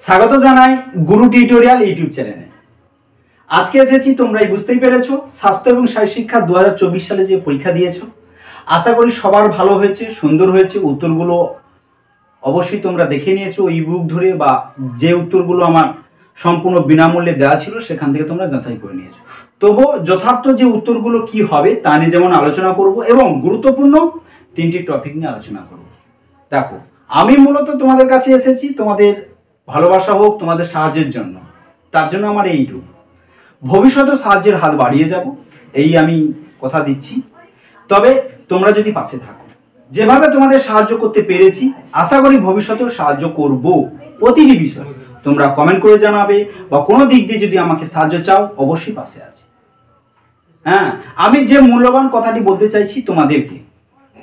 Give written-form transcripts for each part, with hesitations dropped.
স্বাগত জানাই গুরু tutorial YouTube চ্যানেলে। আজকে এসেছি, তোমরাই বুঝতেই পেরেছো, স্বাস্থ্য এবং শারীর শিক্ষা 2024 সালে যে পরীক্ষা দিয়েছো, আশা করি সবার ভালো হয়েছে, সুন্দর হয়েছে। উত্তরগুলো অবশ্যই তোমরা দেখে নিয়েছো ইবুক ধরে, বা যে উত্তরগুলো আমার সম্পূর্ণ বিনামূল্যে দেওয়া ছিল সেখান থেকে তোমরা যাচাই করে নিয়েছো। তবু যথার্থ যে উত্তরগুলো কি হবে তা নিয়ে যেমন আলোচনা করব, এবং গুরুত্বপূর্ণ 3টি টপিক নিয়ে আলোচনা করব। দেখো, আমি মূলত তোমাদের কাছে এসেছি তোমাদের ভালোবাসা হোক, তোমাদের সাহায্যের জন্য। তার জন্য আমার এইটুকু, ভবিষ্যতে সাহায্যের হাত বাড়িয়ে যাব, এই আমি কথা দিচ্ছি। তবে তোমরা যদি পাশে থাকো, যেভাবে তোমাদের সাহায্য করতে পেরেছি আশা করি ভবিষ্যতেও সাহায্য করব। প্রতিটি বিষয় তোমরা কমেন্ট করে জানাবে, বা কোনো দিক দিয়ে যদি আমাকে সাহায্য চাও অবশ্যই পাশে আছি। হ্যাঁ, আমি যে মূল্যবান কথাটি বলতে চাইছি তোমাদেরকে,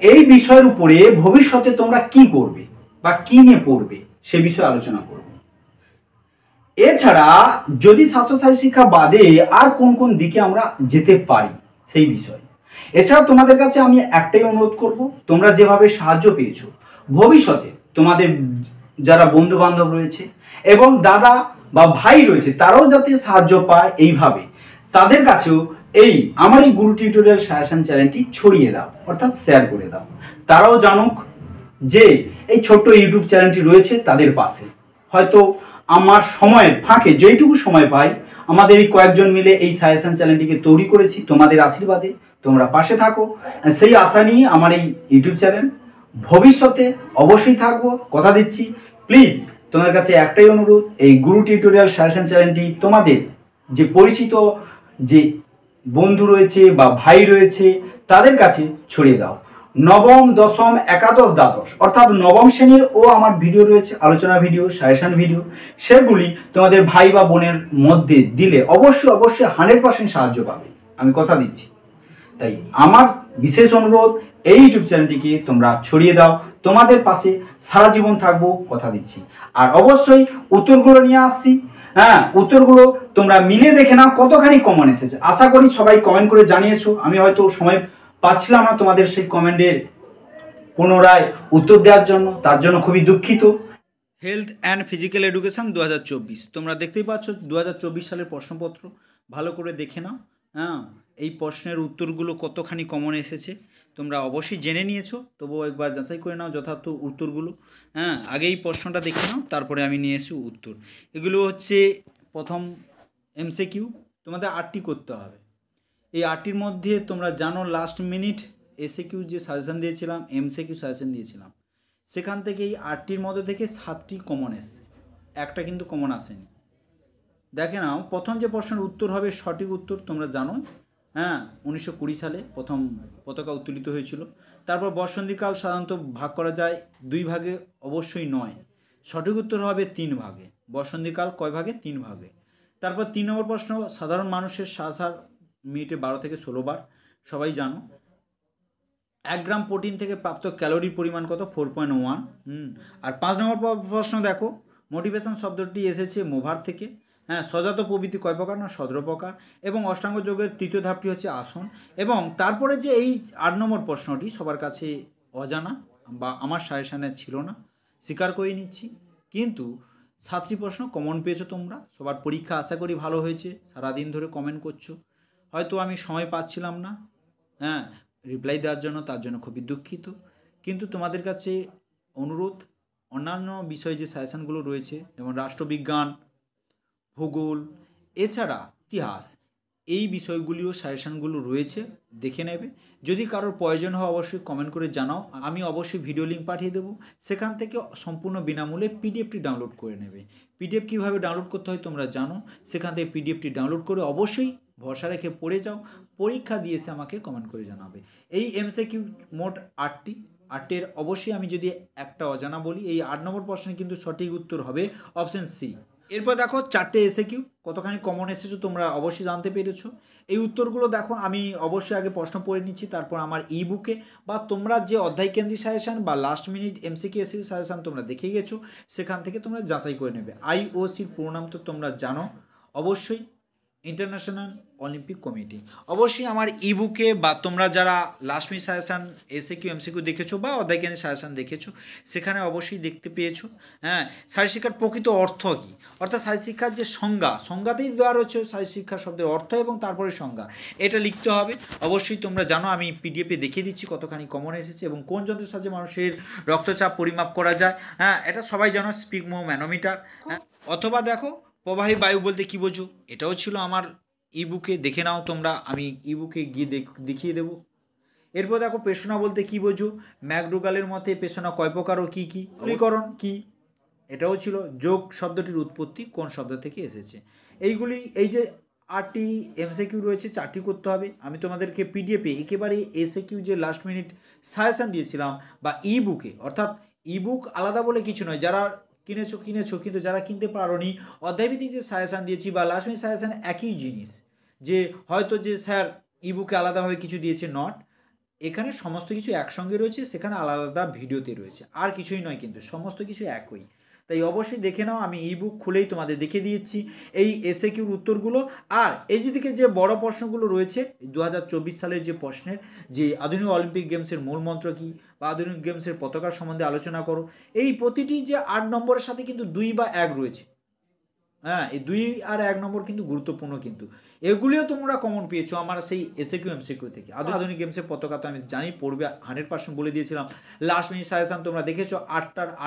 এই বিষয়ের উপরে ভবিষ্যতে তোমরা কি করবে বা কি নিয়ে পড়বে সে বিষয়ে আলোচনা করব। এছাড়া যদি স্বাস্থ্যসাথী শিক্ষা বাদে আর কোন কোন দিকে আমরা যেতে পারি সেই বিষয়। এছাড়া তোমাদের কাছে আমি একটাই অনুরোধ করব, তোমরা যেভাবে সাহায্য পেয়েছো ভবিষ্যতে তোমাদের যারা বন্ধু বান্ধব রয়েছে এবং দাদা বা ভাই রয়েছে তারাও যাতে সাহায্য পায়, এইভাবে তাদের কাছেও এই আমার এই গুরু টিউটোরিয়াল সাজেশন চ্যানেলটি ছড়িয়ে দাও, অর্থাৎ শেয়ার করে দাও। তারাও জানুক যে এই ছোট্ট ইউটিউব চ্যানেলটি রয়েছে তাদের পাশে। হয়তো আমার সময়ের ফাঁকে যেইটুকু সময় পাই, আমাদের এই কয়েকজন মিলে এই সাজেশন চ্যানেলটিকে তৈরি করেছি তোমাদের আশীর্বাদে। তোমরা পাশে থাকো, সেই আশা নিয়ে আমার এই ইউটিউব চ্যানেল ভবিষ্যতে অবশ্যই থাকবো, কথা দিচ্ছি। প্লিজ তোমাদের কাছে একটাই অনুরোধ, এই গুরু টিউটোরিয়াল সাজেশন চ্যানেলটি তোমাদের যে পরিচিত যে বন্ধু রয়েছে বা ভাই রয়েছে তাদের কাছে ছড়িয়ে দাও। নবম, দশম, একাদশ, দ্বাদশ অর্থাৎ নবম শ্রেণীর ও আমার ভিডিও রয়েছে, আলোচনা ভিডিও, সাজেশন ভিডিও, সেগুলি তোমাদের ভাই বা বোনের মধ্যে দিলে অবশ্যই 100% সাহায্য পাবে, আমি কথা দিচ্ছি। তাই আমার বিশেষ অনুরোধ, এই ইউটিউব চ্যানেলটিকে তোমরা ছড়িয়ে দাও, তোমাদের পাশে সারা জীবন থাকবো, কথা দিচ্ছি। আর অবশ্যই উত্তরগুলো নিয়ে আসছি। হ্যাঁ, উত্তরগুলো তোমরা মিলে দেখে নাও কতখানি কমন এসেছে। আশা করি সবাই কমেন্ট করে জানিয়েছো, আমি হয়তো সময় পাচ্ছিলাম না তোমাদের সেই কমেন্টের পুনরায় উত্তর দেওয়ার জন্য, তার জন্য খুবই দুঃখিত। হেলথ অ্যান্ড ফিজিক্যাল এডুকেশন 2024 তোমরা দেখতেই পাচ্ছ 2024 সালের প্রশ্নপত্র, ভালো করে দেখে নাও। হ্যাঁ, এই প্রশ্নের উত্তরগুলো কতখানি কমন এসেছে তোমরা অবশ্যই জেনে নিয়েছো, তবুও একবার যাচাই করে নাও যথার্থ উত্তরগুলো। হ্যাঁ, আগে এই প্রশ্নটা দেখে নাও, তারপরে আমি নিয়ে এসি উত্তর। এগুলো হচ্ছে প্রথম এমসিকিউ, তোমাদের 8টি করতে হবে। এই 8টির মধ্যে তোমরা জানো লাস্ট মিনিট এসিকিউ যে সাজেশন দিয়েছিলাম, এমসিকিউ সাজেশন দিয়েছিলাম, সেখান থেকে এই 8টির মধ্যে থেকে 7টি কমন এসছে, একটা কিন্তু কমন আসেনি। দেখে নাও, প্রথম যে প্রশ্নের উত্তর হবে সঠিক উত্তর তোমরা জানো। হ্যাঁ, 1920 সালে প্রথম পতাকা উত্তোলিত হয়েছিল। তারপর বসন্তীকাল সাধারণত ভাগ করা যায় 2 ভাগে, অবশ্যই নয়। সঠিক উত্তর হবে 3 ভাগে। বসন্তীকাল কয় ভাগে? 3 ভাগে। তারপর 3 নম্বর প্রশ্ন, সাধারণ মানুষের শ্বাস মিনিটে 12 থেকে 16 বার, সবাই জানো। 1 গ্রাম প্রোটিন থেকে প্রাপ্ত ক্যালোরির পরিমাণ কত? 4.1। আর 5 নম্বর প্রশ্ন দেখো, মোটিভেশন শব্দটি এসেছে মোভার থেকে। হ্যাঁ, সজাত প্রবৃত্তি কয় প্রকার? না 17 প্রকার। এবং অষ্টাঙ্গ যোগের তৃতীয় ধাপটি হচ্ছে আসন। এবং তারপরে যে এই 8 নম্বর প্রশ্নটি সবার কাছে অজানা, বা আমার সাজেশনে ছিল না, স্বীকার করে নিচ্ছি। কিন্তু 7টি প্রশ্ন কমন পেয়েছো তোমরা, সবার পরীক্ষা আশা করি ভালো হয়েছে, সারাদিন ধরে কমেন্ট করছো। হয়তো আমি সময় পাচ্ছিলাম না হ্যাঁ রিপ্লাই দেওয়ার জন্য, তার জন্য খুবই দুঃখিত। কিন্তু তোমাদের কাছে অনুরোধ, অন্যান্য বিষয় যে সাজেশনগুলো রয়েছে যেমন রাষ্ট্রবিজ্ঞান, ভূগোল, এছাড়া ইতিহাস, এই বিষয়গুলিও সাজেশনগুলো রয়েছে, দেখে নেবে। যদি কারোর প্রয়োজন হয় অবশ্যই কমেন্ট করে জানাও, আমি অবশ্যই ভিডিও লিঙ্ক পাঠিয়ে দেবো, সেখান থেকে সম্পূর্ণ বিনামূল্যে পিডিএফটি ডাউনলোড করে নেবে। পিডিএফ কীভাবে ডাউনলোড করতে হয় তোমরা জানো, সেখান থেকে পিডিএফটি ডাউনলোড করে অবশ্যই ভরসা রেখে পড়ে যাও, পরীক্ষা দিয়ে এসে আমাকে কমেন্ট করে জানাবে। এই এমসিকিউ মোট 8টি, 8টের অবশ্যই আমি যদি একটা অজানা বলি, এই 8 নম্বর প্রশ্নের কিন্তু সঠিক উত্তর হবে অপশন সি। এরপর দেখো 4টে এসিকিউ, কতখানি কমন এসেছো তোমরা অবশ্যই জানতে পেরেছো। এই উত্তরগুলো দেখো, আমি অবশ্যই আগে প্রশ্ন পড়ে নিচ্ছি, তারপর আমার ই বুকে বা তোমরা যে অধ্যায় কেন্দ্রিক সাজেশন বা লাস্ট মিনিট এমসিকিউ সাজেশন তোমরা দেখে গেছো, সেখান থেকে তোমরা যাচাই করে নেবে। আইওসির পুরো নাম তো তোমরা জানো অবশ্যই, ইন্টারন্যাশনাল অলিম্পিক কমিটি। অবশ্যই আমার ইবুকে বা তোমরা যারা last minute suggestion SAQ MCQ দেখেছো বা অধ্যায়কেন্দ্রিক সাজেশান দেখেছো, সেখানে অবশ্যই দেখতে পেয়েছো। হ্যাঁ, শারীরশিক্ষার প্রকৃত অর্থ কী, অর্থাৎ শারীরশিক্ষার যে সংজ্ঞাতেই দেওয়া রয়েছে শারীরশিক্ষা শব্দের অর্থ এবং তারপরে সংজ্ঞা, এটা লিখতে হবে। অবশ্যই তোমরা জানো আমি পিডিএফে দেখিয়ে দিচ্ছি কতখানি কমন এসেছে এবং কোন যন্ত্রের সাহায্যে মানুষের রক্তচাপ পরিমাপ করা যায়। হ্যাঁ, এটা সবাই জানো, স্পিগমো ম্যানোমিটার। হ্যাঁ, অথবা দেখো প্রবাহী বায়ু বলতে কী বোঝো, এটাও ছিল আমার ইবুকে, দেখে নাও তোমরা, আমি ইবুকে গিয়ে দেখিয়ে দেবো। এরপর দেখো পেশনা বলতে কী বোঝো, ম্যাকডোগালের মতে পেশনা কয় প্রকার ও কী কী, অলিকরণ কী, এটাও ছিল। যোগ শব্দটির উৎপত্তি কোন শব্দ থেকে এসেছে। এই যে 8টি এমসিকিউ রয়েছে, 4টি করতে হবে। আমি তোমাদেরকে পিডিএফে একেবারে এসএকিউ যে লাস্ট মিনিট সাজেশান দিয়েছিলাম বা ইবুকে, অর্থাৎ ইবুক আলাদা বলে কিছু নয়, যারা কিনেছো কিন্তু যারা কিনতে পারোনি, অধ্যায়ভিত্তিক যে সাজেশান দিয়েছি বা লাস্ট মিনিট সাজেশান একই জিনিস, যে হয়তো যে স্যার ইবুকে আলাদাভাবে কিছু দিয়েছে, নট, এখানে সমস্ত কিছু একসঙ্গে রয়েছে, সেখানে আলাদা আলাদা ভিডিওতে রয়েছে, আর কিছুই নয়, কিন্তু সমস্ত কিছু একই। তাই অবশ্যই দেখে নাও, আমি ইবুক খুলেই তোমাদের দেখে দিয়েছি এই এসএকিউর উত্তরগুলো। আর এই যেদিকে যে বড় প্রশ্নগুলো রয়েছে 2024 সালের যে প্রশ্নের, যে আধুনিক অলিম্পিক গেমসের মূল মন্ত্র কী বা আধুনিক গেমসের পতাকা সম্বন্ধে আলোচনা করো, এই প্রতিটি যে 8 নম্বরের সাথে কিন্তু 2 বা 1 রয়েছে। হ্যাঁ, এই 2 আর 1 নম্বর কিন্তু গুরুত্বপূর্ণ, কিন্তু এগুলিও তোমরা কমন পেয়েছো আমার সেই এসএকিউ এমসিকিউ থেকে। আধুনিক গেমসের পতাকা তো আমি জানি পড়বে 100% বলে দিয়েছিলাম। লাস্ট মিনিট সাজেশান তোমরা দেখেছো,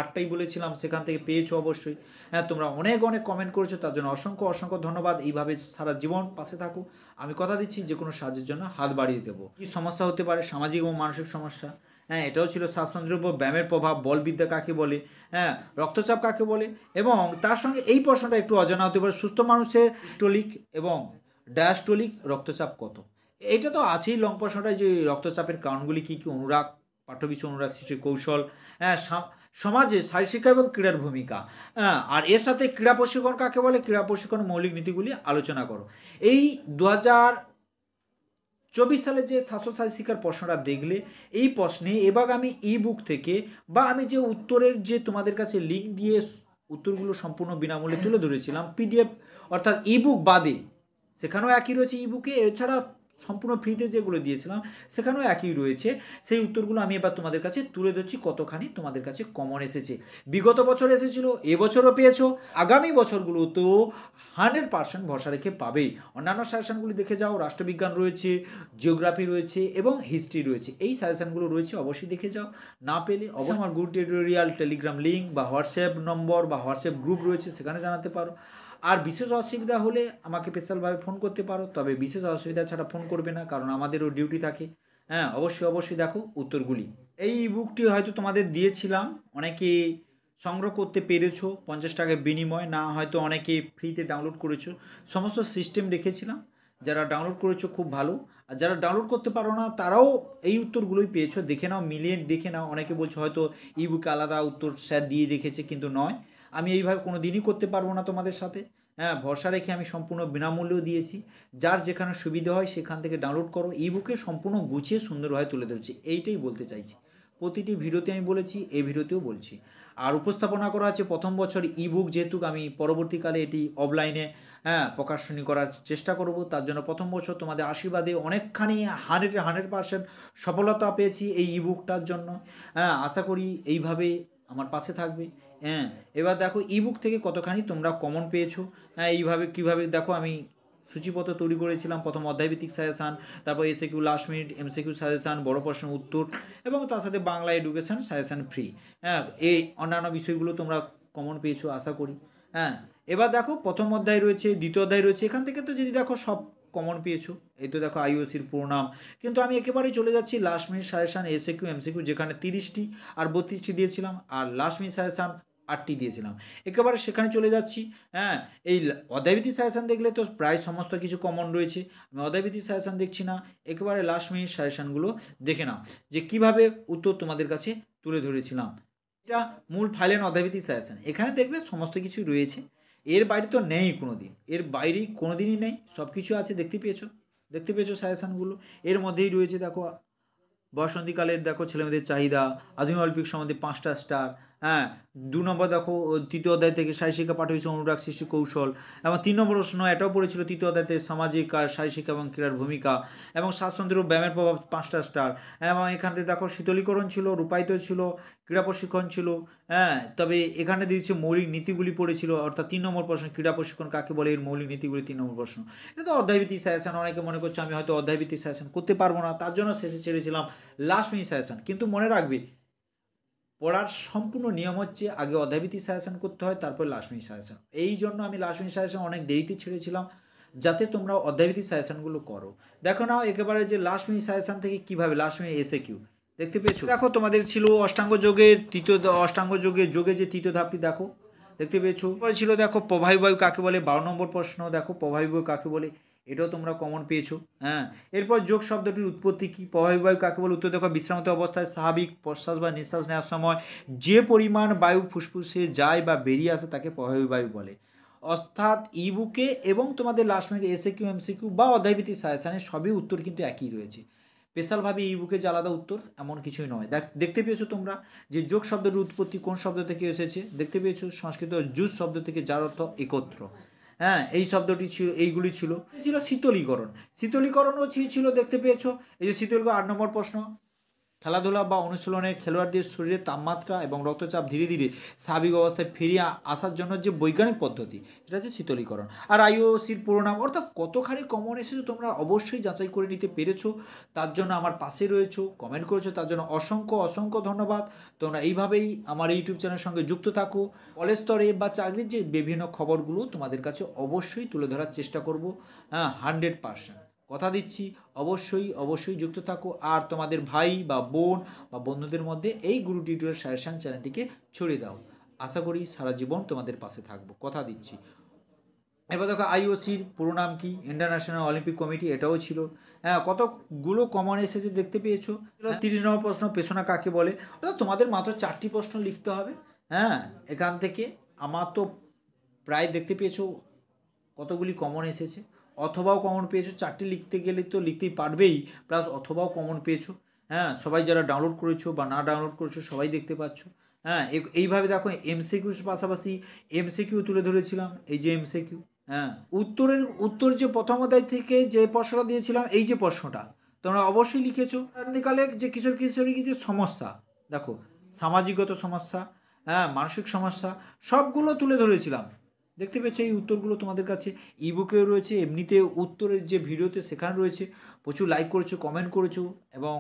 8টাই বলেছিলাম, সেখান থেকে পেয়েছো অবশ্যই। হ্যাঁ, তোমরা অনেক কমেন্ট করেছো, তার জন্য অসংখ্য ধন্যবাদ। এইভাবে সারা জীবন পাশে থাকো, আমি কথা দিচ্ছি যে কোনো সাহায্যের জন্য হাত বাড়িয়ে দেবো। কী সমস্যা হতে পারে, সামাজিক এবং মানসিক সমস্যা। হ্যাঁ, এটাও ছিল শ্বাসতন্ত্রের উপর ব্যায়ামের প্রভাব, বলবিদ্যা কাকে বলে, হ্যাঁ, রক্তচাপ কাকে বলে, এবং তার সঙ্গে এই প্রশ্নটা একটু অজানা হতে পারে, সুস্থ মানুষের সিস্টোলিক এবং ডায়াস্টোলিক রক্তচাপ কত। এটা তো আছেই লং প্রশ্নটায়, যে রক্তচাপের কারণগুলি কী কী, অনুরাগ, পাঠ্যবিষয় অনুরাগ সৃষ্টির কৌশল, হ্যাঁ, সমাজে শারীরশিক্ষা এবং ক্রীড়ার ভূমিকা, হ্যাঁ, আর এর সাথে ক্রীড়া প্রশিক্ষণ কাকে বলে, ক্রীড়া প্রশিক্ষণের মৌলিক নীতিগুলি আলোচনা করো। এই 2024 সালে যে স্বাস্থ্য শারীরশিক্ষার প্রশ্নটা দেখলে, এই প্রশ্নে এবার আমি ইবুক থেকে বা আমি যে উত্তরের যে তোমাদের কাছে লিঙ্ক দিয়ে উত্তরগুলো সম্পূর্ণ বিনামূল্যে তুলে ধরেছিলাম পিডিএফ, অর্থাৎ ইবুক বাদে, সেখানেও একই রয়েছে ইবুকে, এছাড়া সম্পূর্ণ ফ্রিতে যেগুলো দিয়েছিলাম সেখানেও একই রয়েছে। সেই উত্তরগুলো আমি এবার তোমাদের কাছে তুলে ধরছি, কতখানি তোমাদের কাছে কমন এসেছে। বিগত বছর এসেছিলো, এবছরও পেয়েছো, আগামী বছরগুলো তো 100% ভরসা রেখে পাবেই। অন্যান্য সাজেশানগুলি দেখে যাও, রাষ্ট্রবিজ্ঞান রয়েছে, জিওগ্রাফি রয়েছে এবং হিস্ট্রি রয়েছে, এই সাজেশানগুলো রয়েছে, অবশ্যই দেখে যাও। না পেলে অবশ্যই আমার গুরু টিউটোরিয়াল টেলিগ্রাম লিঙ্ক বা হোয়াটসঅ্যাপ নম্বর বা হোয়াটসঅ্যাপ গ্রুপ রয়েছে, সেখানে জানাতে পারো। আর বিশেষ অসুবিধা হলে আমাকে স্পেশালভাবে ফোন করতে পারো, তবে বিশেষ অসুবিধা ছাড়া ফোন করবে না, কারণ আমাদেরও ডিউটি থাকে। হ্যাঁ, অবশ্যই দেখো উত্তরগুলি। এই বুকটি হয়তো তোমাদের দিয়েছিলাম, অনেকে সংগ্রহ করতে পেরেছো 50 টাকার বিনিময়, না হয়তো অনেকে ফ্রিতে ডাউনলোড করেছো, সমস্ত সিস্টেম রেখেছিলাম। যারা ডাউনলোড করেছো খুব ভালো, আর যারা ডাউনলোড করতে পারো না তারাও এই উত্তরগুলোই পেয়েছো, দেখে নাও, মিলিয়ে দেখে নাও। অনেকে বলছো হয়তো ইবুকে আলাদা উত্তর স্যার দিয়ে রেখেছে, কিন্তু নয়, আমি এইভাবে কোনো দিনই করতে পারবো না তোমাদের সাথে। হ্যাঁ, ভরসা রেখে আমি সম্পূর্ণ বিনামূল্যেও দিয়েছি। যার যেখানে সুবিধা হয় সেখান থেকে ডাউনলোড করো, ইবুকে সম্পূর্ণ গুছিয়ে সুন্দরভাবে তুলে ধরছি, এইটাই বলতে চাইছি। প্রতিটি ভিডিওতে আমি বলেছি, এই ভিডিওতেও বলছি। আর উপস্থাপনা করা আছে প্রথম বছর ইবুক, যেহেতু আমি পরবর্তীকালে এটি অফলাইনে প্রকাশনী করার চেষ্টা করব, তার জন্য প্রথম বছর তোমাদের আশীর্বাদে অনেকখানি 100% সফলতা পেয়েছি এই ইবুকটার জন্য। হ্যাঁ, আশা করি এইভাবে আমার পাশে থাকবে। হ্যাঁ, এবার দেখো ইবুক থেকে কতখানি তোমরা কমন পেয়েছো। হ্যাঁ, এইভাবে কীভাবে দেখো আমি সূচিপত্র তৈরি করেছিলাম, প্রথম অধ্যায়ভিত্তিক সাজেশান, তারপর SAQ last minute MCQ suggestion, বড় প্রশ্নের উত্তর, এবং তার সাথে বাংলা এডুকেশন সাজেশান ফ্রি। হ্যাঁ, এই অন্যান্য বিষয়গুলো তোমরা কমন পেয়েছো আশা করি। হ্যাঁ, এবার দেখো প্রথম অধ্যায় রয়েছে, দ্বিতীয় অধ্যায় রয়েছে, এখান থেকে তো যদি দেখো সব কমন পেয়েছো। এই তো দেখো আইওসির প্রণাম, কিন্তু আমি একেবারেই চলে যাচ্ছি last minute suggestion SAQ MCQ, যেখানে 30টি আর 32টি দিয়েছিলাম, আর লাস্ট মিনিট সাজেশান 8টি দিয়েছিলাম, একেবারে সেখানে চলে যাচ্ছি। হ্যাঁ, এই অধ্যায়ভিত্তিক সাজেশান দেখলে তো প্রায় সমস্ত কিছু কমন রয়েছে, আমি অধ্যায়ভিত্তিক সাজেশান দেখছি না, একেবারে লাস্ট মিনিট সাজেশানগুলো দেখে নাও, যে কিভাবে উত্তর তোমাদের কাছে তুলে ধরেছিলাম। এটা মূল ফাইলের অধ্যায়ভিত্তিক সাজেশান, এখানে দেখবে সমস্ত কিছুই রয়েছে, এর বাইরে তো নেই কোনো দিন, এর বাইরেই কোনো দিনই নেই, সব কিছু আছে, দেখতে পেয়েছো সাজেশানগুলো। এর মধ্যেই রয়েছে দেখো বসন্তীকালের দেখো ছেলেমেয়েদের চাহিদা, আধুনিক অলিম্পিক সম্বন্ধে 5টা স্টার, হ্যাঁ 2 নম্বর দেখো তৃতীয় অধ্যায় থেকে শারীর শিক্ষা পাঠ হয়েছে অনুরাগ সৃষ্টি কৌশল, এবং 3 নম্বর প্রশ্ন এটাও পড়েছিল তৃতীয় অধ্যায় থেকে সামাজিক আর শারীর শিক্ষা এবং ক্রীড়ার ভূমিকা, এবং শ্বাসতন্ত্র ও ব্যায়ামের প্রভাব 5টা স্টার, এবং এখান থেকে দেখো শীতলীকরণ ছিল, রূপায়িত ছিল, ক্রীড়া প্রশিক্ষণ ছিল। হ্যাঁ তবে এখানে দিয়েছে মৌলিক নীতিগুলি পড়েছিল, অর্থাৎ 3 নম্বর প্রশ্ন ক্রীড়া প্রশিক্ষণ কাকে বলে, এর মৌলিক নীতিগুলি 3 নম্বর প্রশ্ন। এটা তো অধ্যায়ভিত্তিক সাজেশন, অনেকে মনে করছে আমি হয়তো অধ্যায়ভিত্তিক সাজেশন করতে পারবো না, তার জন্য শেষে ছেড়েছিলাম লাস্ট মিনিট সাজেশন। কিন্তু মনে রাখবে পড়ার সম্পূর্ণ নিয়ম হচ্ছে আগে অধ্যায়ভিত্তিক সাজেশন করতে হয়, তারপর লাস্ট মিনিট সাজেশন। এই জন্য আমি লাস্ট মিনিট সাজেশন অনেক দেরিতে ছেড়েছিলাম, যাতে তোমরা অধ্যায়ভিত্তিক সাজেশনগুলো করো। দেখো না একেবারে যে লাস্ট মিনিট সাজেশন থেকে কীভাবে লাস্ট মিনিট এসে কিউ দেখতে পেয়েছো। দেখো তোমাদের ছিল অষ্টাঙ্গ যোগের যোগে যে তৃতীয় ধাপটি দেখো দেখতে পেয়েছো। পরে ছিল দেখো প্রবাহী বায়ু কাকে বলে, 12 নম্বর প্রশ্ন দেখো প্রবাহী বায়ু কাকে বলে, এটাও তোমরা কমন পেয়েছো। হ্যাঁ এরপর যোগ শব্দটির উৎপত্তি কী, প্রবাহী বায়ু কাকে বলে, উত্তর দেখো বিশ্রামত অবস্থায় স্বাভাবিক প্রশ্বাস বা নিঃশ্বাস নেওয়ার সময় যে পরিমাণ বায়ু ফুসফুসে যায় বা বেরিয়ে আসে তাকে প্রবাহী বায়ু বলে। অর্থাৎ ইবুকে এবং তোমাদের লাস্ট মিনিট এসএকিউ এমসিকিউ বা অধ্যায়ভিত্তিক সাজেশনে সবই উত্তর কিন্তু একই রয়েছে। স্পেশালভাবে ইবুকে যে আলাদা উত্তর এমন কিছুই নয়। দেখতে পেয়েছো তোমরা যে যোগ শব্দটির উৎপত্তি কোন শব্দ থেকে এসেছে, দেখতে পেয়েছো সংস্কৃত জুস শব্দ থেকে, যার অর্থ একত্র। হ্যাঁ এই শব্দটি ছিল, এইগুলি ছিল শীতলীকরণ। শীতলীকরণও ছিল দেখতে পেয়েছো, এই যে শীতলীকরণ 8 নম্বর প্রশ্ন খেলাধুলা বা অনুশীলনের খেলোয়াড়দের শরীরের তাপমাত্রা এবং রক্তচাপ ধীরে ধীরে স্বাভাবিক অবস্থায় ফিরিয়ে আসার জন্য যে বৈজ্ঞানিক পদ্ধতি সেটা হচ্ছে শীতলীকরণ। আর আইওসির পুরো নাম, অর্থাৎ কতখানি কমন এসেছে তোমরা অবশ্যই যাচাই করে নিতে পেরেছো, তার জন্য আমার পাশে রয়েছো, কমেন্ট করেছো, তার জন্য অসংখ্য ধন্যবাদ। তোমরা এইভাবেই আমার ইউটিউব চ্যানেলের সঙ্গে যুক্ত থাকো। কলেজ স্তরে বা চাকরির যে বিভিন্ন খবরগুলো তোমাদের কাছে অবশ্যই তুলে ধরার চেষ্টা করব। হ্যাঁ 100% কথা দিচ্ছি, অবশ্যই যুক্ত থাকো। আর তোমাদের ভাই বা বোন বা বন্ধুদের মধ্যে এই গুরু টিউটোরিয়াল সাজেশন চ্যানেলটিকে ছড়িয়ে দাও। আশা করি সারা জীবন তোমাদের পাশে থাকবো, কথা দিচ্ছি। এবার দেখো আইওসির পুরো নাম কি, ইন্টারন্যাশনাল অলিম্পিক কমিটি, এটাও ছিল। হ্যাঁ কতগুলো কমন এসেছে দেখতে পেয়েছো। 30 নম্বর প্রশ্ন পেশনা কাকে বলে, অর্থাৎ তোমাদের মাত্র 4টি প্রশ্ন লিখতে হবে। হ্যাঁ এখান থেকে আমার তো প্রায় দেখতে পেয়েছো কতগুলি কমন এসেছে, অথবাও কমন পেয়েছো। 4টি লিখতে গেলে তো লিখতেই পারবেই, প্লাস অথবাও কমন পেয়েছো। হ্যাঁ সবাই যারা ডাউনলোড করেছো বা না ডাউনলোড করেছো সবাই দেখতে পাচ্ছ। হ্যাঁ এইভাবে দেখো এমসিকিউর পাশাপাশি এমসিকিউ তুলে ধরেছিলাম, এই যে এমসিকিউ। হ্যাঁ উত্তর যে প্রথম অধ্যায় থেকে যে প্রশ্নটা দিয়েছিলাম, এই যে প্রশ্নটা তোমরা অবশ্যই লিখেছো। কালে যে কিশোরী কিছু সমস্যা দেখো, সামাজিকগত সমস্যা, হ্যাঁ মানসিক সমস্যা, সবগুলো তুলে ধরেছিলাম। দেখতে পেয়েছো এই উত্তরগুলো তোমাদের কাছে ইবুকেও রয়েছে, এমনিতে উত্তরের যে ভিডিওতে সেখানে রয়েছে। প্রচুর লাইক করেছো, কমেন্ট করেছো এবং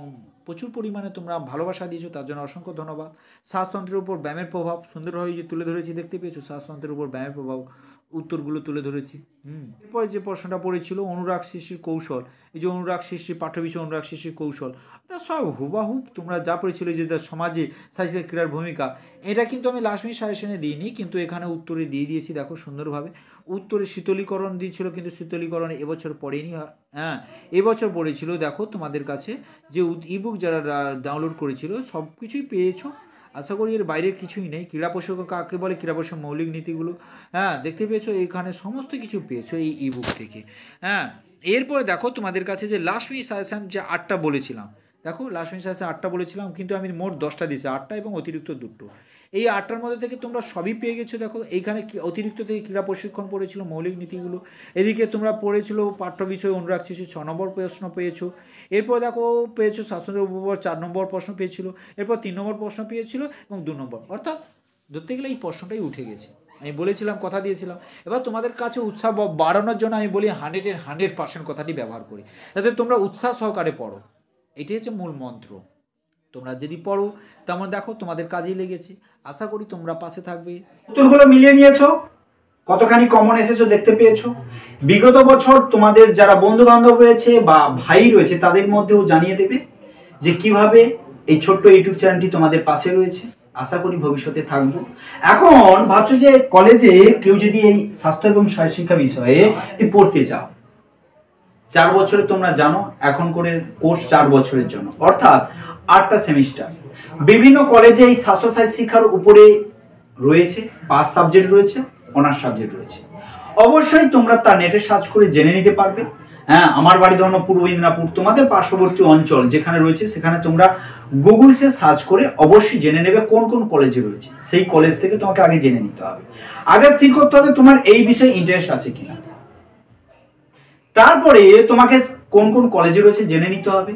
প্রচুর পরিমাণে তোমরা ভালোবাসা দিয়েছো, তার জন্য অসংখ্য ধন্যবাদ। শ্বাসতন্ত্রের উপর ব্যায়ামের প্রভাব সুন্দরভাবে যে তুলে ধরেছি, দেখতে পেয়েছো শ্বাসতন্ত্রের উপর ব্যায়ামের প্রভাব উত্তরগুলো তুলে ধরেছি। এরপরে যে প্রশ্নটা পড়েছিল অনুরাগ সৃষ্টির কৌশল, এই যে অনুরাগ সৃষ্টির পাঠ্যবিষয় অনুরাগ সৃষ্টির কৌশল, তা সব হুবাহু তোমরা যা পড়েছিল যে সমাজে সাহিত্য ক্রীড়ার ভূমিকা, এটা কিন্তু আমি লাস্ট মিনিট সাজেশনে দিইনি, কিন্তু এখানে উত্তরে দিয়ে দিয়েছি দেখো সুন্দরভাবে। উত্তরে শীতলীকরণ দিয়েছিল, কিন্তু শীতলীকরণ এবছর পড়েনি। হ্যাঁ এবছর পড়েছিল দেখো তোমাদের কাছে যে ইবুক যারা ডাউনলোড করেছিল সব কিছুই পেয়েছো। আশা করি এর বাইরে কিছুই নেই। ক্রীড়া প্রশিক্ষক কাকে বলে, ক্রীড়া প্রশিক্ষণ মৌলিক নীতিগুলো, হ্যাঁ দেখতে পেয়েছো এখানে সমস্ত কিছু পেয়েছো এই ইবুক থেকে। হ্যাঁ এরপরে দেখো তোমাদের কাছে যে লাস্ট মিনিট সাজেশন যে 8টা বলেছিলাম, দেখো লাস্ট মিনিট সাজেশন 8টা বলেছিলাম, কিন্তু আমি মোট 10টা দিয়েছি, 8টা এবং অতিরিক্ত 2টো। এই 8টার মধ্যে থেকে তোমরা সবই পেয়ে গেছো। দেখো এইখানে অতিরিক্ত থেকে ক্রীড়া প্রশিক্ষণ পড়েছিল, মৌলিক নীতিগুলো। এদিকে তোমরা পড়েছিল পাঠ্য বিষয় অনুরাগ সৃষ্টি, 6 নম্বর প্রশ্ন পেয়েছো। এরপর দেখো পেয়েছো শাসনের উপর 4 নম্বর প্রশ্ন পেয়েছিল, এরপর 3 নম্বর প্রশ্ন পেয়েছিল এবং 2 নম্বর, অর্থাৎ ধরতে গেলে এই প্রশ্নটাই উঠে গেছে। আমি বলেছিলাম, কথা দিয়েছিলাম। এবার তোমাদের কাছে উৎসাহ বাড়ানোর জন্য আমি বলি 100% কথাটি ব্যবহার করি, যাতে তোমরা উৎসাহ সহকারে পড়ো। এটি হচ্ছে মূল মন্ত্র। তোমরা যদি পড়ো তেমন দেখো তোমাদের কাজেই লেগেছে। আশা করি তোমরা পাশে থাকবে। উত্তরগুলো মিলিয়ে নিয়েছো, কতখানি কমন এসেছো দেখতে পেয়েছো। বিগত বছর তোমাদের যারা বন্ধু বান্ধব রয়েছে বা ভাই রয়েছে তাদের মধ্যেও জানিয়ে দেবে যে কিভাবে এই ছোট্ট ইউটিউব চ্যানেলটি তোমাদের পাশে রয়েছে। আশা করি ভবিষ্যতে থাকবো। এখন ভাবছো যে কলেজে কেউ যদি এই স্বাস্থ্য এবং শারীর শিক্ষা বিষয়ে পড়তে চাও, 4 বছরে তোমরা জানো এখন করে কোর্স 4 বছরের জন্য, অর্থাৎ 8টা সেমিস্টার। বিভিন্ন কলেজে এই স্বাস্থ্য শারীর শিক্ষার উপরে রয়েছে, 5 সাবজেক্ট রয়েছে, অনার্স সাবজেক্ট রয়েছে। অবশ্যই তোমরা তা নেটে সার্চ করে জেনে নিতে পারবে। হ্যাঁ, আমার বাড়ি ধরো পূর্ব মেদিনীপুর, তোমাদের পার্শ্ববর্তী অঞ্চল যেখানে রয়েছে সেখানে তোমরা গুগলসে সার্চ করে অবশ্যই জেনে নেবে কোন কোন কলেজে রয়েছে। সেই কলেজ থেকে তোমাকে আগে জেনে নিতে হবে, আগে স্থির করতে হবে তোমার এই বিষয়ে ইন্টারেস্ট আছে কিনা। তারপরে তোমাকে কোন কোন কলেজে রয়েছে জেনে নিতে হবে।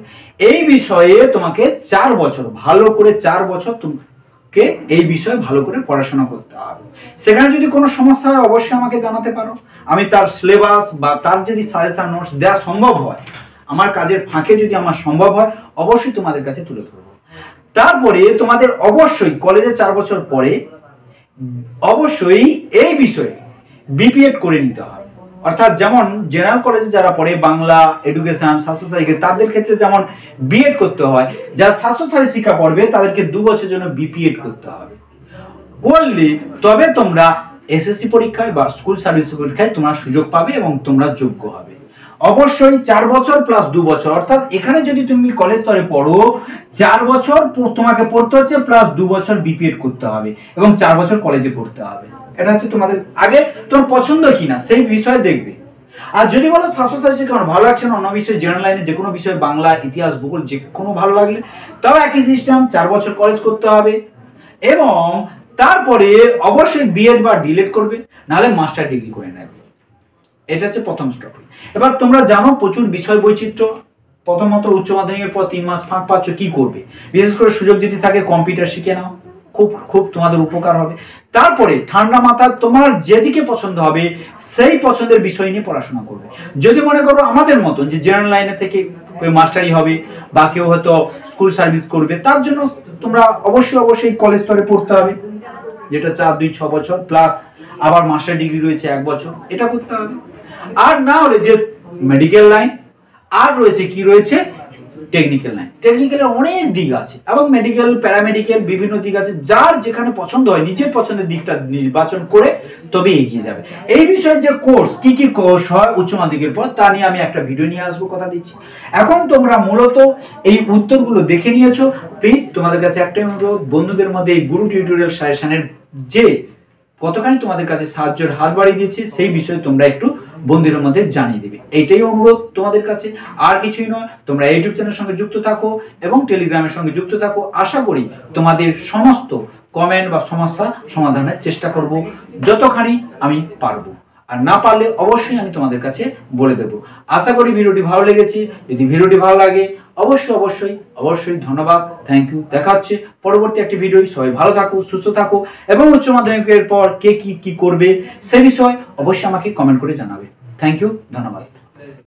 এই বিষয়ে তোমাকে 4 বছর ভালো করে 4 বছর তোমাকে এই বিষয়ে ভালো করে পড়াশোনা করতে হবে। সেখানে যদি কোনো সমস্যা হয় অবশ্যই আমাকে জানাতে পারো, আমি তার সিলেবাস বা তার যদি সাজেশন নোটস দেওয়া সম্ভব হয়, আমার কাজের ফাঁকে যদি আমার সম্ভব হয় অবশ্যই তোমাদের কাছে তুলে ধরবো। তারপরে তোমাদের অবশ্যই কলেজে 4 বছর পরে অবশ্যই এই বিষয়ে বিপিএড করে নিতে হবে। অর্থাৎ যেমন জেনারেল কলেজে যারা পড়ে বাংলা, এডুকেশন, স্বাস্থ্যসাথী, তাদের ক্ষেত্রে যেমন বিএড করতে হয়, যারা স্বাস্থ্যসাথী শিক্ষা পড়বে তাদেরকে 2 বছরের জন্য বিপিএড করতে হবে। করলে তবে তোমরা এসএসসি পরীক্ষায় বা স্কুল সার্ভিস পরীক্ষায় তোমরা সুযোগ পাবে এবং তোমরা যোগ্য হবে। অবশ্যই 4 বছর প্লাস 2 বছর, অর্থাৎ এখানে যদি তুমি কলেজ স্তরে পড়ো 4 বছর তোমাকে পড়তে হচ্ছে প্লাস 2 বছর বিপিএড করতে হবে এবং 4 বছর কলেজে পড়তে হবে। এটা হচ্ছে তোমাদের আগে তোমার পছন্দ কিনা সেই বিষয়ে দেখবে। আর যদি বলো স্বাস্থ্যসাথী শিক্ষা ভালো লাগছে না, অন্য বিষয় জেনারেল লাইনে যে কোনো বিষয়, বাংলা, ইতিহাস, ভূগোল যে কোনো ভালো লাগলে তাও একই সিস্টেম, 4 বছর কলেজ করতে হবে এবং তারপরে অবশ্যই বিএড বা ডিএলএড করবে, নাহলে মাস্টার ডিগ্রি করে নেবে। এটা হচ্ছে প্রথম স্টেপ। এবার তোমরা জানো প্রচুর বিষয় বৈচিত্র্য। প্রথমত উচ্চ মাধ্যমিকের পর 3 মাস ফাঁক পাচ্ছ, কি করবে? বিশেষ করে সুযোগ যদি থাকে কম্পিউটার শিখে নাও, খুব খুব তোমাদের উপকার হবে। তারপরে ঠান্ডা মাথা তোমার যেদিকে পছন্দ হবে সেই পছন্দের বিষয় নিয়ে পড়াশোনা করবে। যদি মনে করো আমাদের মতন যে জেনারেল লাইনে থেকে মাস্টারি হবে বা কেউ হয়তো স্কুল সার্ভিস করবে, তার জন্য তোমরা অবশ্যই কলেজ স্তরে পড়তে হবে, যেটা 4-2-6 বছর প্লাস আবার মাস্টার ডিগ্রি রয়েছে 1 বছর, এটা করতে হবে। আর না হলে যে মেডিকেল লাইন, আর রয়েছে কি রয়েছে টেকনিক্যাল লাইন। টেকনিক্যালের অনেক দিক আছে এবং মেডিকেল, প্যারামেডিকেল বিভিন্ন দিক আছে। যার যেখানে পছন্দ হয় নিজের পছন্দের দিকটা নির্বাচন করে তবে এগিয়ে যাবে। এই বিষয়ে যে কোর্স, কি কি কোর্স হয় উচ্চ মাধ্যমিকের পর, তা নিয়ে আমি একটা ভিডিও নিয়ে আসবো, কথা দিচ্ছি। এখন তোমরা মূলত এই উত্তরগুলো দেখে নিয়েছো। প্লিজ তোমাদের কাছে একটাই অনুরোধ, বন্ধুদের মধ্যে এই গুরু টিউটোরিয়াল সাজেশনের যে কতখানি তোমাদের কাছে সাহায্যের হাত বাড়িয়ে দিয়েছে সেই বিষয়ে তোমরা একটু বন্ধুদের মধ্যে জানিয়ে দেবে, এইটাই অনুরোধ তোমাদের কাছে, আর কিছুই নয়। তোমরা ইউটিউব চ্যানেলের সঙ্গে যুক্ত থাকো এবং টেলিগ্রামের সঙ্গে যুক্ত থাকো। আশা করি তোমাদের সমস্ত কমেন্ট বা সমস্যা সমাধানের চেষ্টা করব যতখানি আমি পারবো, আর না পারলে অবশ্যই আমি তোমাদের কাছে বলে দেব। আশা করি ভিডিওটি ভালো লেগেছে। যদি ভিডিওটি ভালো লাগে অবশ্যই ধন্যবাদ, থ্যাংক ইউ। দেখা হচ্ছে পরবর্তী একটি ভিডিও। সবাই ভালো থাকো, সুস্থ থাকো এবং উচ্চ মাধ্যমিকের পর কে কি করবে সে বিষয়ে অবশ্যই আমাকে কমেন্ট করে জানাবে। থ্যাংক ইউ, ধন্যবাদ।